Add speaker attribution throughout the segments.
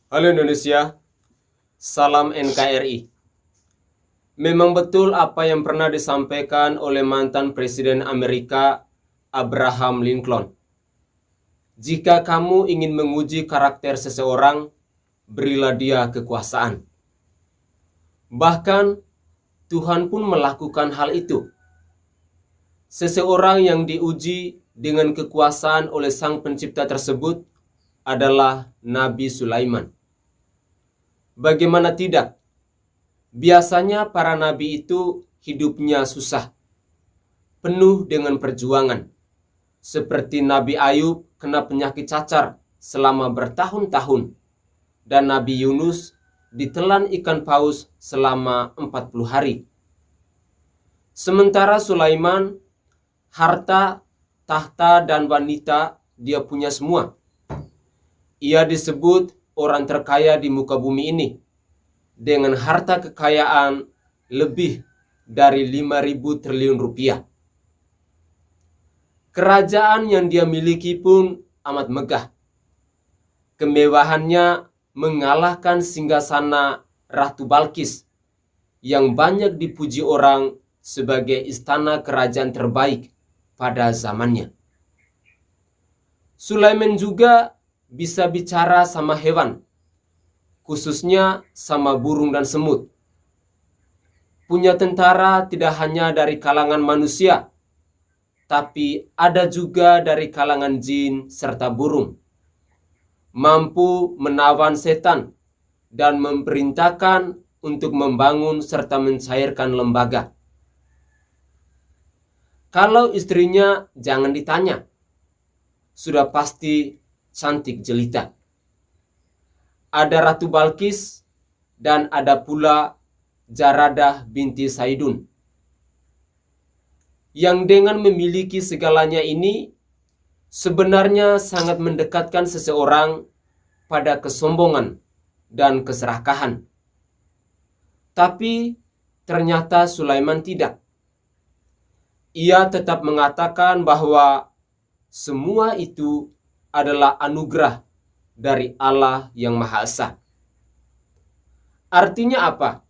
Speaker 1: Halo Indonesia, salam NKRI. Memang betul apa yang pernah disampaikan oleh mantan Presiden Amerika Abraham Lincoln. Jika kamu ingin menguji karakter seseorang, berilah dia kekuasaan. Bahkan Tuhan pun melakukan hal itu. Seseorang yang diuji dengan kekuasaan oleh Sang Pencipta tersebut adalah Nabi Sulaiman. Bagaimana tidak? Biasanya para nabi itu hidupnya susah, penuh dengan perjuangan. Seperti Nabi Ayub kena penyakit cacar selama bertahun-tahun, dan Nabi Yunus ditelan ikan paus selama 40 hari. Sementara Sulaiman, harta, tahta, dan wanita dia punya semua. Ia disebut orang terkaya di muka bumi ini, dengan harta kekayaan lebih dari 5.000 triliun rupiah. Kerajaan yang dia miliki pun amat megah. Kemewahannya mengalahkan singgasana Ratu Balkis yang banyak dipuji orang sebagai istana kerajaan terbaik pada zamannya. Sulaiman juga bisa bicara sama hewan, khususnya sama burung dan semut. Punya tentara tidak hanya dari kalangan manusia, tapi ada juga dari kalangan jin serta burung. Mampu menawan setan dan memerintahkan untuk membangun serta mencairkan lembaga. Kalau istrinya jangan ditanya, sudah pasti cantik jelita. Ada Ratu Balkis dan ada pula Jaradah binti Saidun, yang dengan memiliki segalanya ini sebenarnya sangat mendekatkan seseorang pada kesombongan dan keserakahan. Tapi ternyata Sulaiman tidak. Ia tetap mengatakan bahwa semua itu adalah anugerah dari Allah yang Maha Esa. Artinya apa?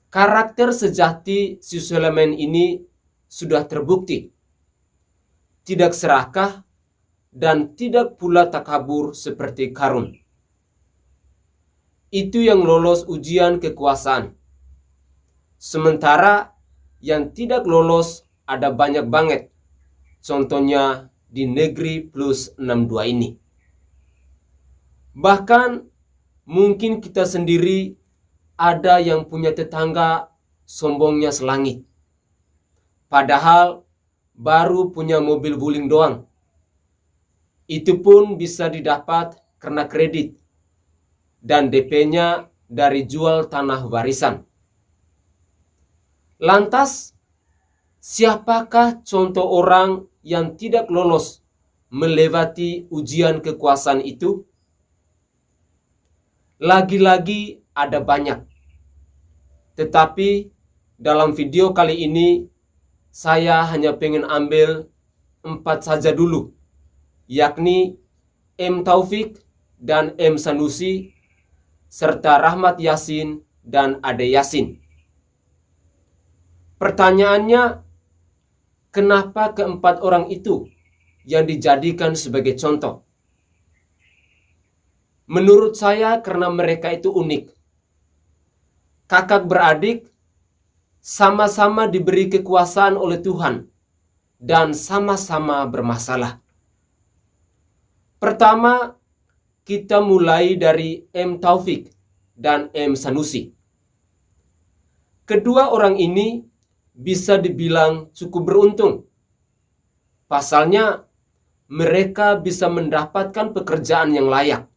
Speaker 1: Karakter sejati si Sulaiman ini sudah terbukti. Tidak serakah dan tidak pula takabur seperti Qarun. Itu yang lolos ujian kekuasaan. Sementara yang tidak lolos ada banyak banget. Contohnya di negeri plus 62 ini. Bahkan mungkin kita sendiri ada yang punya tetangga sombongnya selangit. Padahal baru punya mobil wuling doang. Itu pun bisa didapat karena kredit dan DP-nya dari jual tanah warisan. Lantas, siapakah contoh orang yang tidak lolos melewati ujian kekuasaan itu? Lagi-lagi ada banyak. Tetapi dalam video kali ini saya hanya pengen ambil 4 saja dulu, yakni M. Taufik dan M. Sanusi serta Rahmat Yasin dan Ade Yasin. Pertanyaannya, kenapa keempat orang itu yang dijadikan sebagai contoh? Menurut saya karena mereka itu unik. Kakak beradik sama-sama diberi kekuasaan oleh Tuhan dan sama-sama bermasalah. Pertama, kita mulai dari M. Taufik dan M. Sanusi. Kedua orang ini bisa dibilang cukup beruntung. Pasalnya, mereka bisa mendapatkan pekerjaan yang layak.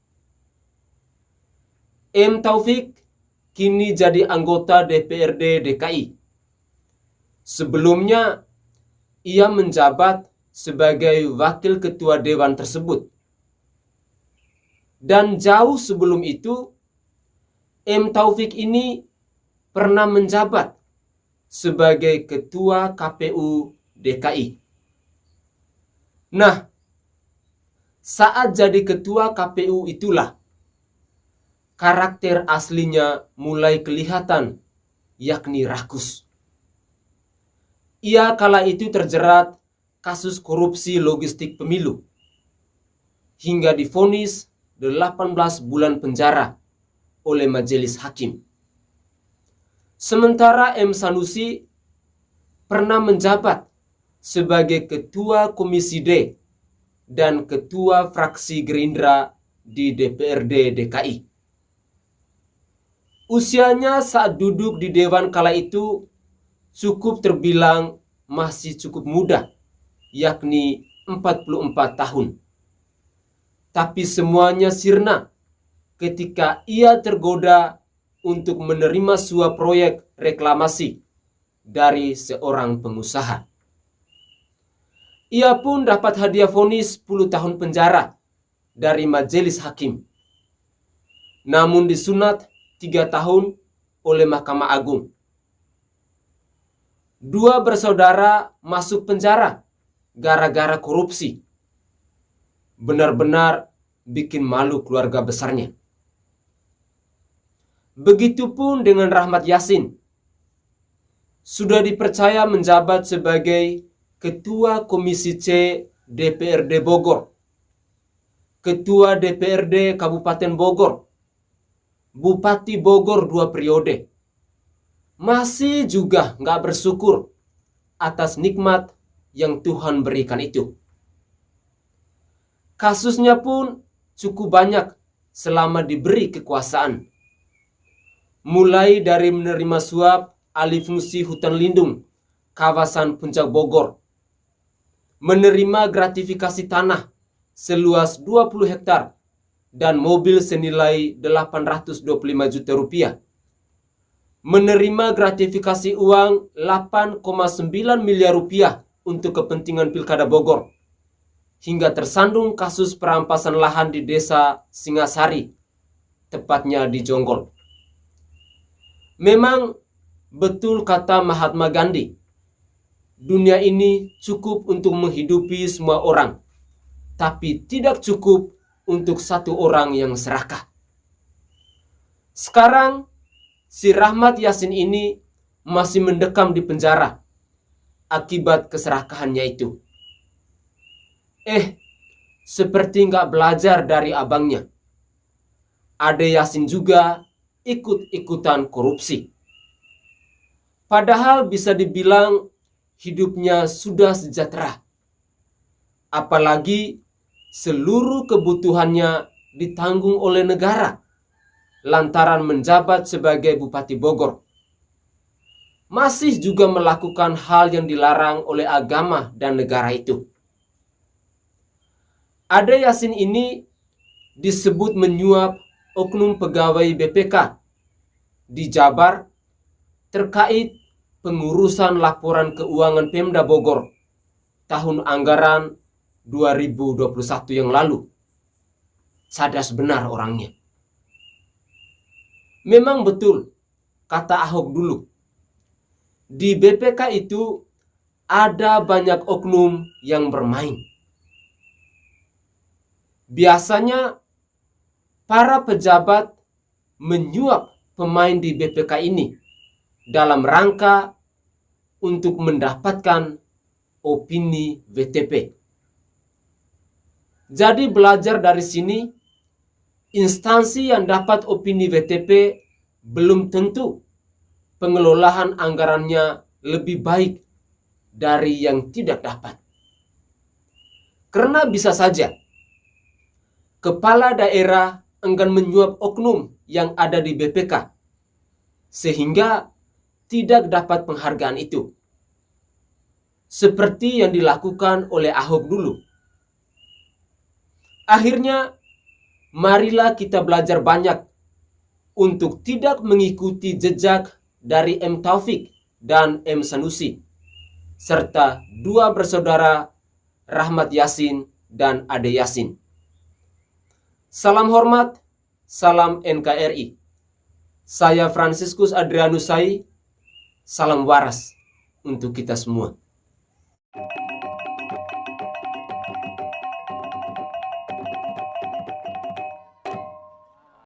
Speaker 1: M. Taufik kini jadi anggota DPRD DKI. Sebelumnya, ia menjabat sebagai wakil ketua dewan tersebut. Dan jauh sebelum itu, M. Taufik ini pernah menjabat sebagai ketua KPU DKI. Nah, saat jadi ketua KPU itulah karakter aslinya mulai kelihatan, yakni rakus. Ia kala itu terjerat kasus korupsi logistik pemilu, hingga divonis 18 bulan penjara oleh majelis hakim. Sementara M. Sanusi pernah menjabat sebagai Ketua Komisi D dan Ketua Fraksi Gerindra di DPRD DKI. Usianya saat duduk di Dewan kala itu cukup terbilang masih cukup muda, yakni 44 tahun. Tapi semuanya sirna ketika ia tergoda untuk menerima suap proyek reklamasi dari seorang pengusaha. Ia pun dapat hadiah vonis 10 tahun penjara dari majelis hakim. Namun disunat 3 tahun oleh Mahkamah Agung. 2 bersaudara masuk penjara gara-gara korupsi. Benar-benar bikin malu keluarga besarnya. Begitupun dengan Rahmat Yassin. Sudah dipercaya menjabat sebagai Ketua Komisi C DPRD Bogor, Ketua DPRD Kabupaten Bogor, Bupati Bogor 2 periode. Masih juga nggak bersyukur atas nikmat yang Tuhan berikan itu. Kasusnya pun cukup banyak selama diberi kekuasaan. Mulai dari menerima suap alih fungsi hutan lindung kawasan Puncak Bogor, menerima gratifikasi tanah seluas 20 hektar dan mobil senilai 825 juta rupiah, menerima gratifikasi uang 8,9 miliar rupiah untuk kepentingan Pilkada Bogor, hingga tersandung kasus perampasan lahan di desa Singasari, tepatnya di Jonggol. Memang betul kata Mahatma Gandhi, dunia ini cukup untuk menghidupi semua orang, tapi tidak cukup untuk satu orang yang serakah. Sekarang, si Rahmat Yassin ini masih mendekam di penjara akibat keserakahannya itu. Seperti nggak belajar dari abangnya. Ade Yassin juga ikut-ikutan korupsi. Padahal bisa dibilang hidupnya sudah sejahtera. Apalagi seluruh kebutuhannya ditanggung oleh negara lantaran menjabat sebagai Bupati Bogor. Masih juga melakukan hal yang dilarang oleh agama dan negara itu. Ade Yassin ini disebut menyuap oknum pegawai BPK di Jabar terkait pengurusan laporan keuangan Pemda Bogor tahun anggaran 2021 yang lalu. Cadas benar orangnya. Memang betul, kata Ahok dulu, di BPK itu ada banyak oknum yang bermain. Biasanya para pejabat menyuap pemain di BPK ini dalam rangka untuk mendapatkan opini WTP. Jadi belajar dari sini, instansi yang dapat opini WTP belum tentu pengelolaan anggarannya lebih baik dari yang tidak dapat. Karena bisa saja kepala daerah enggan menyuap oknum yang ada di BPK, sehingga tidak dapat penghargaan itu. Seperti yang dilakukan oleh Ahok dulu. Akhirnya, marilah kita belajar banyak untuk tidak mengikuti jejak dari M. Taufik dan M. Sanusi, serta 2 bersaudara Rahmat Yassin dan Ade Yassin. Salam hormat, salam NKRI. Saya Franciscus Adrianus Sai, salam waras untuk kita semua.